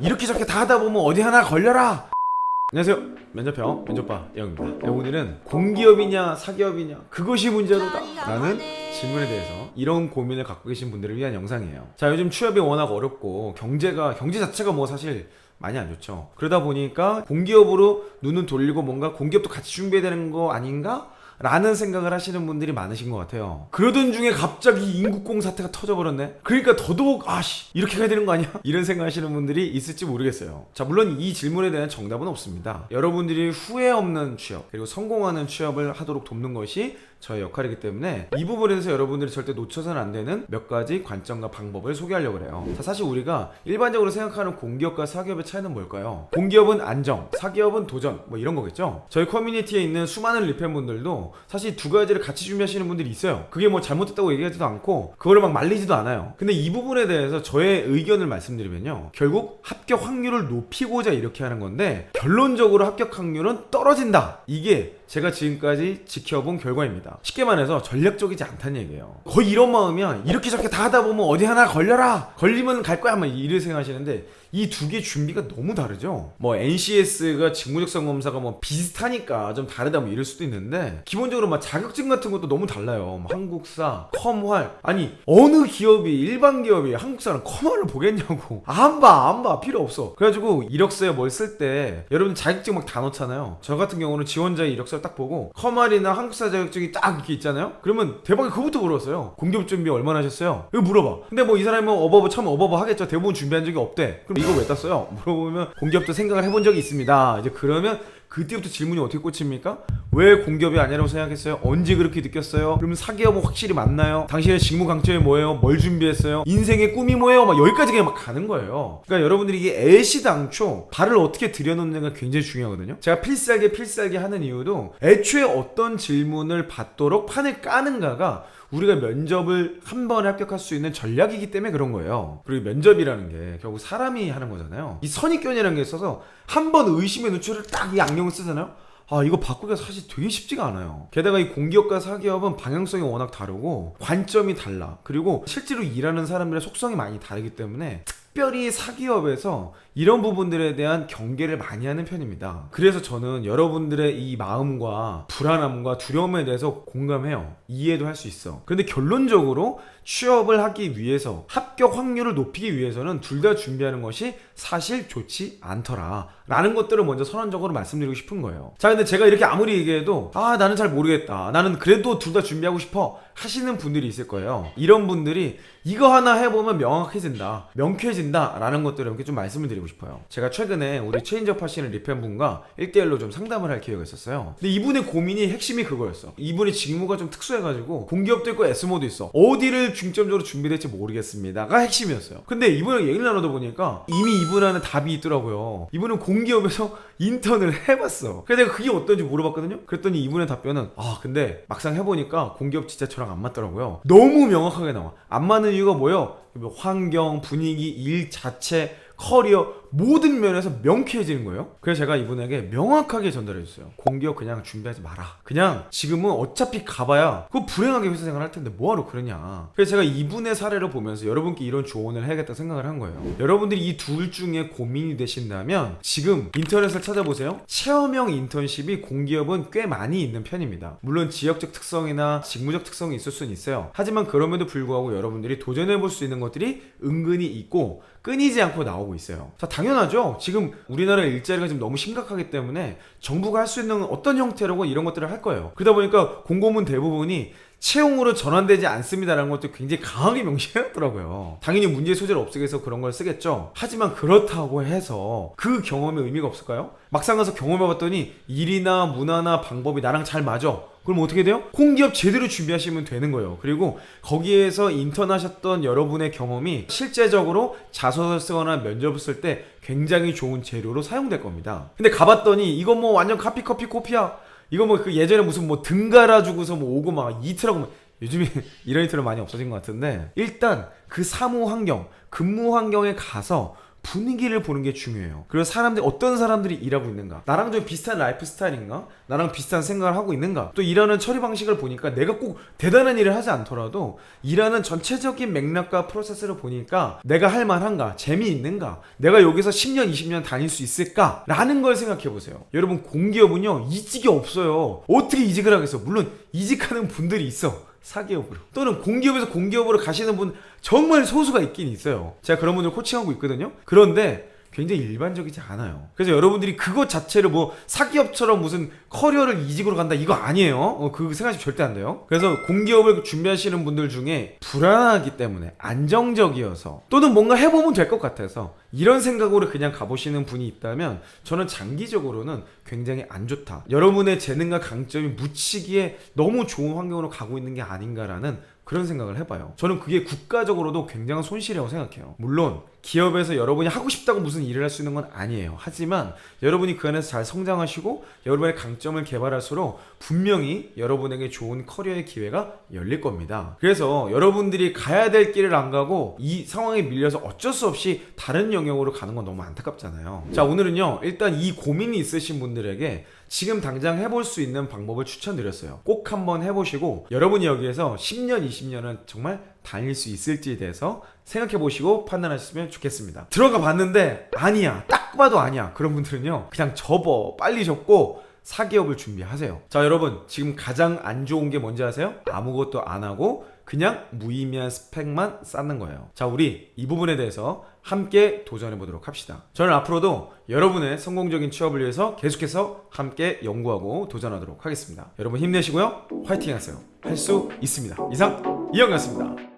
이렇게 저렇게 다 하다 보면 어디 하나 걸려라. 안녕하세요, 면접형 면접바 영입니다. 오늘은 공기업이냐 사기업이냐 그것이 문제로다 라는 질문에 대해서 이런 고민을 갖고 계신 분들을 위한 영상이에요. 자, 요즘 취업이 워낙 어렵고 경제 자체가 뭐 사실 많이 안 좋죠. 그러다 보니까 공기업으로 눈은 돌리고 뭔가 공기업도 같이 준비해야 되는 거 아닌가? 라는 생각을 하시는 분들이 많으신 것 같아요. 그러던 중에 갑자기 인국공 사태가 터져버렸네. 그러니까 더더욱 이렇게 가야 되는 거 아니야? 이런 생각 하시는 분들이 있을지 모르겠어요. 자, 물론 이 질문에 대한 정답은 없습니다. 여러분들이 후회 없는 취업 그리고 성공하는 취업을 하도록 돕는 것이 저의 역할이기 때문에 이 부분에 대해서 여러분들이 절대 놓쳐서는 안 되는 몇 가지 관점과 방법을 소개하려고 해요. 자, 사실 우리가 일반적으로 생각하는 공기업과 사기업의 차이는 뭘까요? 공기업은 안정, 사기업은 도전, 뭐 이런 거겠죠? 저희 커뮤니티에 있는 수많은 리팬분들도 사실 두 가지를 같이 준비하시는 분들이 있어요. 그게 뭐 잘못됐다고 얘기하지도 않고 그거를 막 말리지도 않아요. 근데 이 부분에 대해서 저의 의견을 말씀드리면요, 결국 합격 확률을 높이고자 이렇게 하는 건데 결론적으로 합격 확률은 떨어진다. 이게 제가 지금까지 지켜본 결과입니다. 쉽게 말해서 전략적이지 않다는 얘기예요. 거의 이런 마음이야. 이렇게 저렇게 다 하다 보면 어디 하나 걸려라. 걸리면 갈 거야. 막 이렇게 생각하시는데 이 두 개 준비가 너무 다르죠. 뭐 NCS가 직무적성 검사가 뭐 비슷하니까 좀 다르다 뭐 이럴 수도 있는데 기본적으로 막 자격증 같은 것도 너무 달라요. 뭐 한국사, 컴활. 아니 어느 기업이 일반 기업이 한국사랑 컴활을 보겠냐고. 안 봐. 필요 없어. 그래가지고 이력서에 뭘 쓸 때 여러분 자격증 막 다 넣잖아요. 저 같은 경우는 지원자의 이력서를 딱 보고 컴활이나 한국사 자격증이 딱 이렇게 있잖아요. 그러면 대박에 그거부터 물어봤어요. 공기업 준비 얼마나 하셨어요? 이거 물어봐. 근데 뭐 이 사람이 뭐 처음 어버버 하겠죠. 대부분 준비한 적이 없대. 그럼 이거 왜 땄어요? 물어보면 공기업도 생각을 해본 적이 있습니다. 이제 그러면 그때부터 질문이 어떻게 꽂힙니까? 왜 공기업이 아니라고 생각했어요? 언제 그렇게 느꼈어요? 그러면 사기업은 확실히 맞나요? 당신의 직무 강점이 뭐예요? 뭘 준비했어요? 인생의 꿈이 뭐예요? 막 여기까지 그냥 막 가는 거예요. 그러니까 여러분들이 이게 애시당초 발을 어떻게 들여놓는가 굉장히 중요하거든요. 제가 필살기 하는 이유도 애초에 어떤 질문을 받도록 판을 까는가가 우리가 면접을 한 번에 합격할 수 있는 전략이기 때문에 그런 거예요. 그리고 면접이라는 게 결국 사람이 하는 거잖아요. 이 선입견이라는 게 있어서 한 번 의심의 누출을 딱 이 안경을 쓰잖아요. 이거 바꾸기가 사실 되게 쉽지가 않아요. 게다가 이 공기업과 사기업은 방향성이 워낙 다르고 관점이 달라. 그리고 실제로 일하는 사람들의 속성이 많이 다르기 때문에 특별히 사기업에서 이런 부분들에 대한 경계를 많이 하는 편입니다. 그래서 저는 여러분들의 이 마음과 불안함과 두려움에 대해서 공감해요. 이해도 할 수 있어. 그런데 결론적으로 취업을 하기 위해서 합격 확률을 높이기 위해서는 둘 다 준비하는 것이 사실 좋지 않더라 라는 것들을 먼저 선언적으로 말씀드리고 싶은 거예요. 자, 근데 제가 이렇게 아무리 얘기해도 나는 잘 모르겠다, 나는 그래도 둘 다 준비하고 싶어 하시는 분들이 있을 거예요. 이런 분들이 이거 하나 해보면 명쾌해진다 라는 것들을 이렇게 좀 말씀을 드리고 싶어요. 제가 최근에 우리 체인지업 하시는 리팬분과 1대1로 좀 상담을 할 기회가 있었어요. 근데 이분의 고민이 핵심이 그거였어. 이분의 직무가 좀 특수해가지고 공기업도 있고 SMO도 있어. 어디를 중점적으로 준비될지 모르겠습니다가 핵심이었어요. 근데 이분이랑 얘기를 나누다 보니까 이미 이분한테 답이 있더라고요. 이분은 공기업에서 인턴을 해봤어. 그래서 내가 그게 어떤지 물어봤거든요. 그랬더니 이분의 답변은 근데 막상 해보니까 공기업 진짜 저랑 안 맞더라고요. 너무 명확하게 나와. 안 맞는 이유가 뭐예요? 환경, 분위기, 일 자체, 커리어 모든 면에서 명쾌해지는 거예요. 그래서 제가 이분에게 명확하게 전달해줬어요. 공기업 그냥 준비하지 마라. 그냥 지금은 어차피 가봐야 그거 불행하게 회사 생활 할 텐데 뭐하러 그러냐. 그래서 제가 이분의 사례를 보면서 여러분께 이런 조언을 해야겠다 생각을 한 거예요. 여러분들이 이 둘 중에 고민이 되신다면 지금 인터넷을 찾아보세요. 체험형 인턴십이 공기업은 꽤 많이 있는 편입니다. 물론 지역적 특성이나 직무적 특성이 있을 수는 있어요. 하지만 그럼에도 불구하고 여러분들이 도전해볼 수 있는 것들이 은근히 있고 끊이지 않고 나오고 있어요. 자, 당연하죠. 지금 우리나라 일자리가 지금 너무 심각하기 때문에 정부가 할 수 있는 어떤 형태로고 이런 것들을 할 거예요. 그러다 보니까 공고문 대부분이 채용으로 전환되지 않습니다라는 것도 굉장히 강하게 명시해놨더라고요. 당연히 문제 소재를 없애기 위해서 그런 걸 쓰겠죠. 하지만 그렇다고 해서 그 경험의 의미가 없을까요? 막상 가서 경험해봤더니 일이나 문화나 방법이 나랑 잘 맞아. 그럼 어떻게 돼요? 공기업 제대로 준비하시면 되는 거예요. 그리고 거기에서 인턴하셨던 여러분의 경험이 실제적으로 자소서 쓰거나 면접을 쓸 때 굉장히 좋은 재료로 사용될 겁니다. 근데 가봤더니 이거 뭐 완전 코피야. 이거 뭐 그 예전에 무슨 뭐 등 갈아주고서 뭐 오고 막 이틀하고 막 요즘에 이런 이틀은 많이 없어진 것 같은데 일단 그 사무 환경, 근무 환경에 가서 분위기를 보는 게 중요해요. 그리고 사람들이 어떤 사람들이 일하고 있는가, 나랑 좀 비슷한 라이프 스타일인가, 나랑 비슷한 생각을 하고 있는가, 또 일하는 처리 방식을 보니까 내가 꼭 대단한 일을 하지 않더라도 일하는 전체적인 맥락과 프로세스를 보니까 내가 할 만한가, 재미있는가, 내가 여기서 10년 20년 다닐 수 있을까 라는 걸 생각해 보세요. 여러분, 공기업은요 이직이 없어요. 어떻게 이직을 하겠어. 물론 이직하는 분들이 있어, 사기업으로. 또는 공기업에서 공기업으로 가시는 분 정말 소수가 있긴 있어요. 제가 그런 분들 코칭하고 있거든요. 그런데 굉장히 일반적이지 않아요. 그래서 여러분들이 그것 자체를 뭐 사기업처럼 무슨 커리어를 이직으로 간다 이거 아니에요. 그거 생각하시면 절대 안 돼요. 그래서 공기업을 준비하시는 분들 중에 불안하기 때문에, 안정적이어서, 또는 뭔가 해보면 될 것 같아서 이런 생각으로 그냥 가보시는 분이 있다면 저는 장기적으로는 굉장히 안 좋다, 여러분의 재능과 강점이 묻히기에 너무 좋은 환경으로 가고 있는 게 아닌가라는 그런 생각을 해봐요. 저는 그게 국가적으로도 굉장한 손실이라고 생각해요. 물론 기업에서 여러분이 하고 싶다고 무슨 일을 할 수 있는 건 아니에요. 하지만 여러분이 그 안에서 잘 성장하시고 여러분의 강점을 개발할수록 분명히 여러분에게 좋은 커리어의 기회가 열릴 겁니다. 그래서 여러분들이 가야 될 길을 안 가고 이 상황에 밀려서 어쩔 수 없이 다른 영역으로 가는 건 너무 안타깝잖아요. 자, 오늘은요 일단 이 고민이 있으신 분들에게 지금 당장 해볼 수 있는 방법을 추천드렸어요. 꼭 한번 해보시고 여러분이 여기에서 10년 20년은 정말 다닐 수 있을지에 대해서 생각해보시고 판단하셨으면 좋겠습니다. 들어가 봤는데 아니야, 딱 봐도 아니야, 그런 분들은요 그냥 접어, 빨리 접고 사기업을 준비하세요. 자, 여러분, 지금 가장 안 좋은 게 뭔지 아세요? 아무것도 안 하고 그냥 무의미한 스펙만 쌓는 거예요. 자, 우리 이 부분에 대해서 함께 도전해 보도록 합시다. 저는 앞으로도 여러분의 성공적인 취업을 위해서 계속해서 함께 연구하고 도전하도록 하겠습니다. 여러분 힘내시고요, 화이팅 하세요. 할 수 있습니다. 이상 이영이었습니다.